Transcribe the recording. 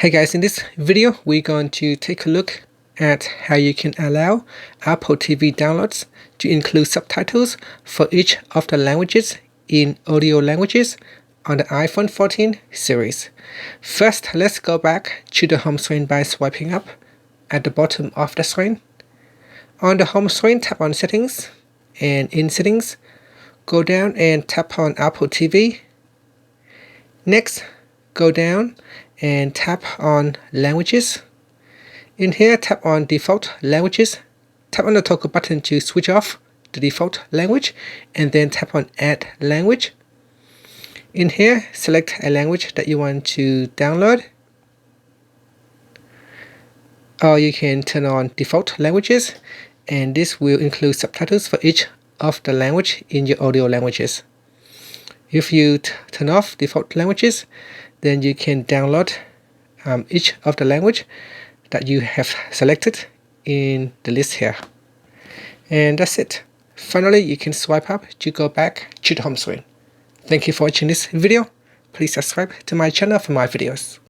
Hey guys, in this video we're going to take a look at how you can allow Apple TV downloads to include subtitles for each of the languages in audio languages on the iPhone 14 series. First, let's go back to the home screen by swiping up at the bottom of the screen. On the home screen, tap on Settings, and in Settings, go down and tap on Apple TV. Next, go down and tap on Languages. In here, tap on Default Languages. Tap on the toggle button to switch off the default language, and then tap on Add Language. In here, select a language that you want to download, or you can turn on default languages, and this will include subtitles for each of the language in your audio languages. If you turn off default languages, then you can download each of the language that you have selected in the list here. And that's it. Finally, you can swipe up to go back to the home screen. Thank you for watching this video. Please subscribe to my channel for more videos.